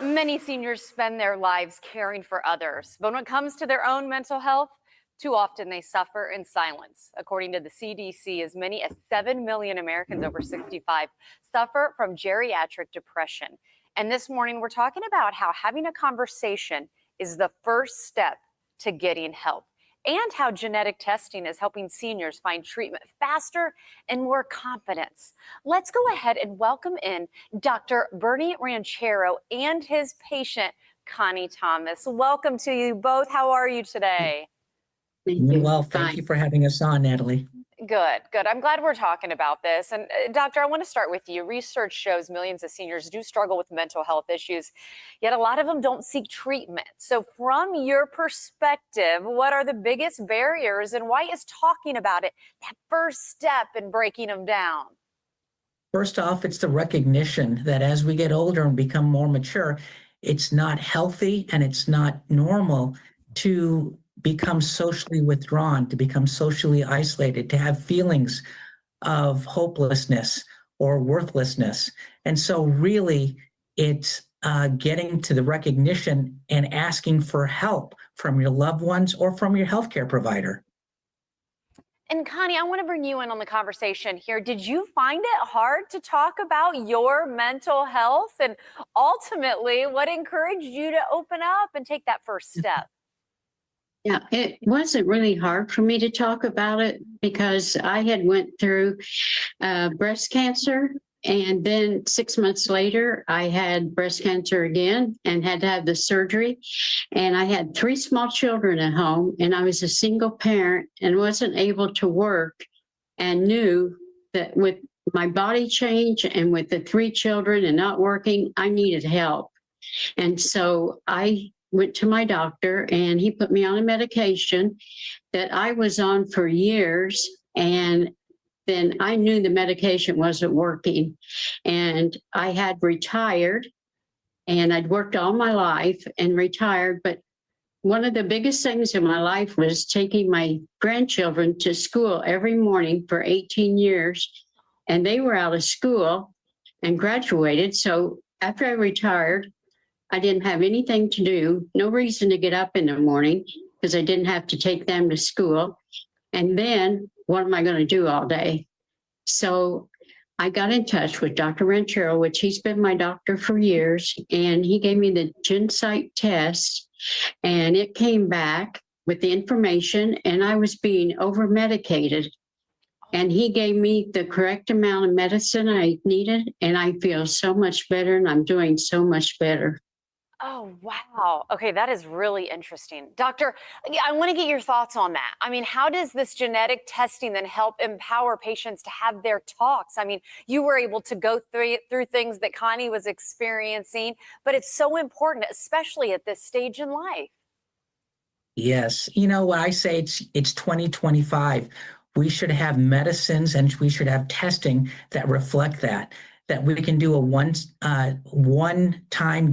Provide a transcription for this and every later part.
Many seniors spend their lives caring for others, but when it comes to their own mental health, too often they suffer in silence. According to the CDC, as many as 7 million Americans over 65 suffer from geriatric depression. And this morning, we're talking about how having a conversation is the first step to getting help, and how genetic testing is helping seniors find treatment faster and more confidence. Let's go ahead and welcome in Dr. Bernie Ranchero and his patient, Connie Thomas. Welcome to you both. How are you today? Well, thank you for having us on, Natalie. Good, good. I'm glad we're talking about this. And doctor, I want to start with you. Research shows millions of seniors do struggle with mental health issues, yet a lot of them don't seek treatment. So from your perspective, what are the biggest barriers and why is talking about it that first step in breaking them down? First off, it's the recognition that as we get older and become more mature, it's not healthy and it's not normal to become socially withdrawn, to become socially isolated, to have feelings of hopelessness or worthlessness. And so really it's getting to the recognition and asking for help from your loved ones or from your healthcare provider. And Connie, I want to bring you in on the conversation here. Did you find it hard to talk about your mental health? And ultimately, what encouraged you to open up and take that first step? Yeah, it wasn't really hard for me to talk about it because I had went through breast cancer, and then 6 months later, I had breast cancer again and had to have the surgery. And I had 3 small children at home, and I was a single parent and wasn't able to work, and knew that with my body change and with the 3 children and not working, I needed help. And so I went to my doctor and he put me on a medication that I was on for years. And then I knew the medication wasn't working. And I had retired, and I'd worked all my life and retired. But one of the biggest things in my life was taking my grandchildren to school every morning for 18 years. And they were out of school and graduated. So after I retired, I didn't have anything to do, no reason to get up in the morning because I didn't have to take them to school. And then what am I going to do all day? So I got in touch with Dr. Ranchero, which he's been my doctor for years, and he gave me the GenSight test, and it came back with the information, and I was being over medicated. And he gave me the correct amount of medicine I needed, and I feel so much better, and I'm doing so much better. Oh, wow. Okay, that is really interesting. Doctor, I want to get your thoughts on that. I mean, how does this genetic testing then help empower patients to have their talks? I mean, you were able to go through things that Connie was experiencing, but it's so important, especially at this stage in life. Yes, you know what I say, it's 2025. We should have medicines and we should have testing that reflect that we can do a one-time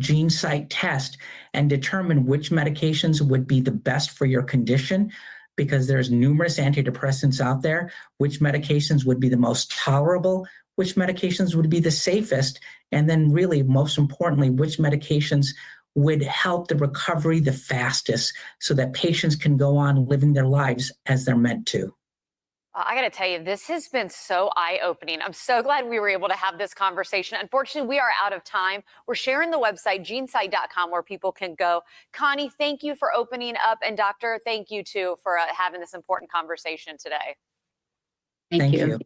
GenSight test and determine which medications would be the best for your condition, because there's numerous antidepressants out there, which medications would be the most tolerable, which medications would be the safest, and then really, most importantly, which medications would help the recovery the fastest so that patients can go on living their lives as they're meant to. I got to tell you, this has been so eye-opening. I'm so glad we were able to have this conversation. Unfortunately, we are out of time. We're sharing the website, genesight.com, where people can go. Connie, thank you for opening up. And Doctor, thank you, too, for having this important conversation today. Thank you. You.